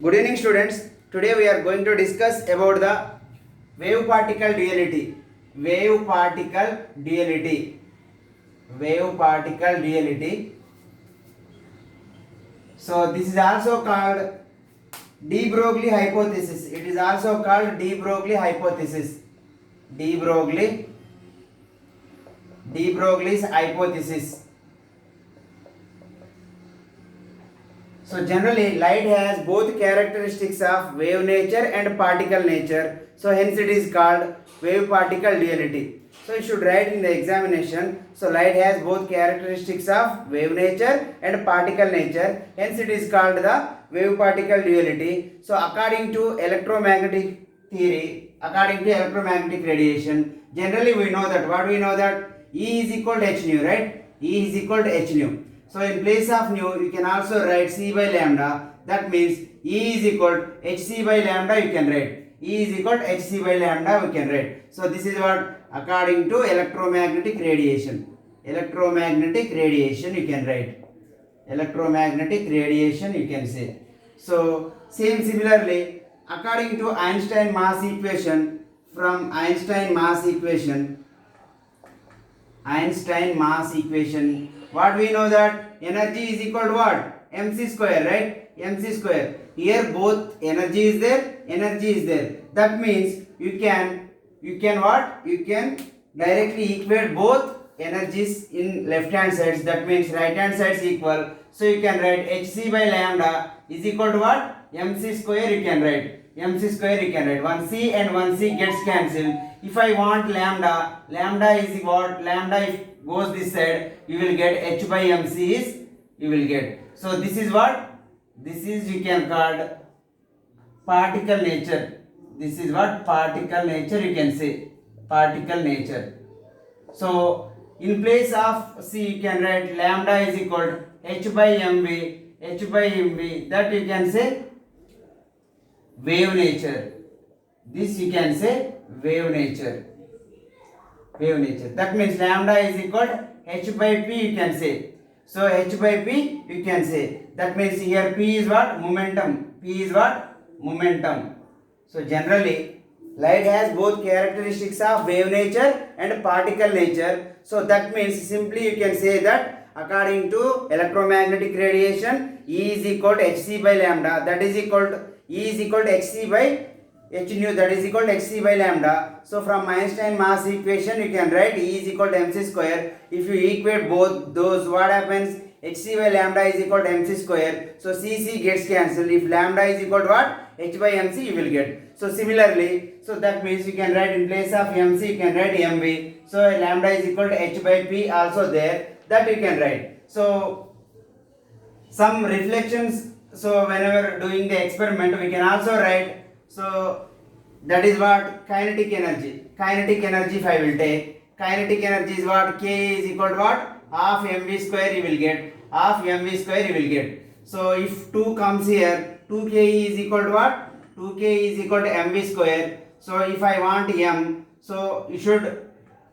Good evening students. Today we are going to discuss about the wave particle duality. Wave particle duality. Wave particle duality. So this is also called de Broglie hypothesis. It is also called de Broglie hypothesis. De Broglie's hypothesis. So generally light has both characteristics of wave nature and particle nature. So hence it is called wave particle duality. So you should write in the examination. So light has both characteristics of wave nature and particle nature. Hence it is called the wave particle duality. So according to electromagnetic theory, according to electromagnetic radiation, generally we know that what we know that E is equal to h nu, right? E is equal to h nu. So in place of nu, you can also write C by lambda. That means E is equal to hc by lambda you can write. E is equal to hc by lambda we can write. So this is what according to electromagnetic radiation. Electromagnetic radiation you can write. Electromagnetic radiation you can say. So similarly, according to Einstein mass equation, from Einstein mass equation, what we know that energy is equal to what? Mc square, right? Mc square. Here both energy is there. That means you can what? You can directly equate both energies in left hand sides. That means right hand sides equal. So you can write hc by lambda is equal to what? Mc square you can write. Mc square you can write. 1c and 1c gets cancelled. If I want lambda is what? Lambda if goes this side, you will get h by mc is you will get. So this is what? This is you can call particle nature. This is what? Particle nature you can say. Particle nature. So in place of c you can write lambda is equal to h by mv. That you can say wave nature. This you can say wave nature. That means lambda is equal to h by p you can say. So h by p you can say. That means here p is what? Momentum. So generally light has both characteristics of wave nature and particle nature. So that means simply you can say that according to electromagnetic radiation, E is equal to hc by lambda. That is equal to E is equal to hc by h nu, that is equal to hc by lambda. So from Einstein mass equation you can write E is equal to mc square. If you equate both those, what happens? hc by lambda is equal to mc square. So c gets cancelled. If lambda is equal to what? h by mc you will get. So similarly, so that means you can write in place of mc you can write mv. So lambda is equal to h by p also there. That you can write. So some reflections. So whenever doing the experiment we can also write. So that is what? Kinetic energy. If I will take, kinetic energy is what? K is equal to what? Half mv square you will get. So if 2 comes here, 2k is equal to what? 2k is equal to mv square. So if I want m, so you should,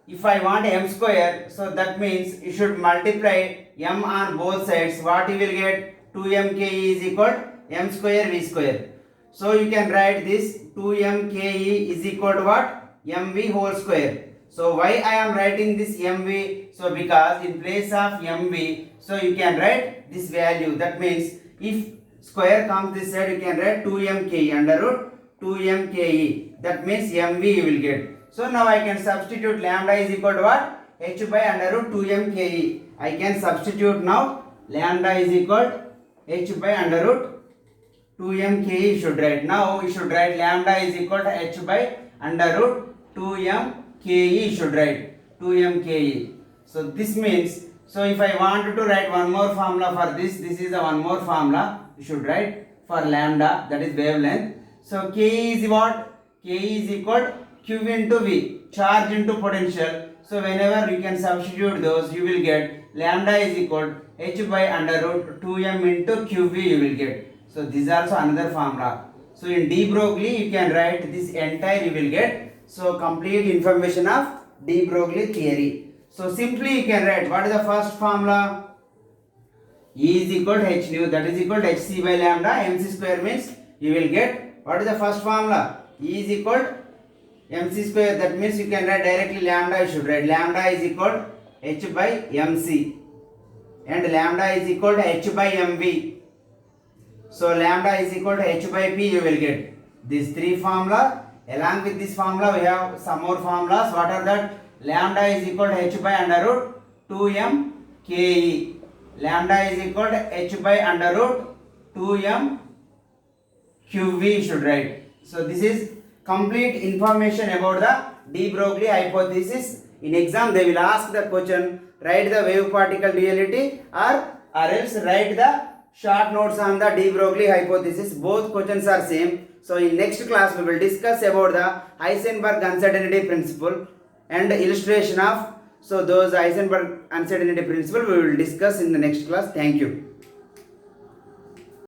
if I want m square, so that means you should multiply m on both sides. What you will get? 2mk is equal to m square v square. So you can write this 2mke is equal to what? mv whole square. So why I am writing this mv? So because in place of mv, so you can write this value. That means if square comes this side, you can write 2mke under root 2mke. That means mv you will get. So now I can substitute lambda is equal to what? h by under root 2mke. I can substitute now lambda is equal to h by under root 2mke you should write. Now you should write lambda is equal to h by under root 2mke you should write 2mke. So this means, so if I want to write one more formula for this is the one more formula you should write for lambda, that is wavelength. So k is what? K is equal to q into v, charge into potential. So whenever you can substitute those, you will get lambda is equal to h by under root 2m into qv you will get. So this is also another formula. So in de Broglie you can write this entire you will get. So complete information of de Broglie theory. So simply you can write what is the first formula? E is equal to h nu, that is equal to hc by lambda. Mc square means you will get, what is the first formula? E is equal to mc square. That means you can write directly lambda. You should write lambda is equal to h by mc, and lambda is equal to h by mv. So lambda is equal to h by p. You will get these three formula. Along with this formula, we have some more formulas. What are that? Lambda is equal to h by under root 2m ke. Lambda is equal to h by under root 2m qv should write. So this is complete information about the de Broglie hypothesis. In exam they will ask the question, write the wave particle duality or else write the short notes on the de Broglie hypothesis. Both questions are same. So in next class we will discuss about the Heisenberg uncertainty principle and illustration of, so those Heisenberg uncertainty principle we will discuss in the next class. Thank you.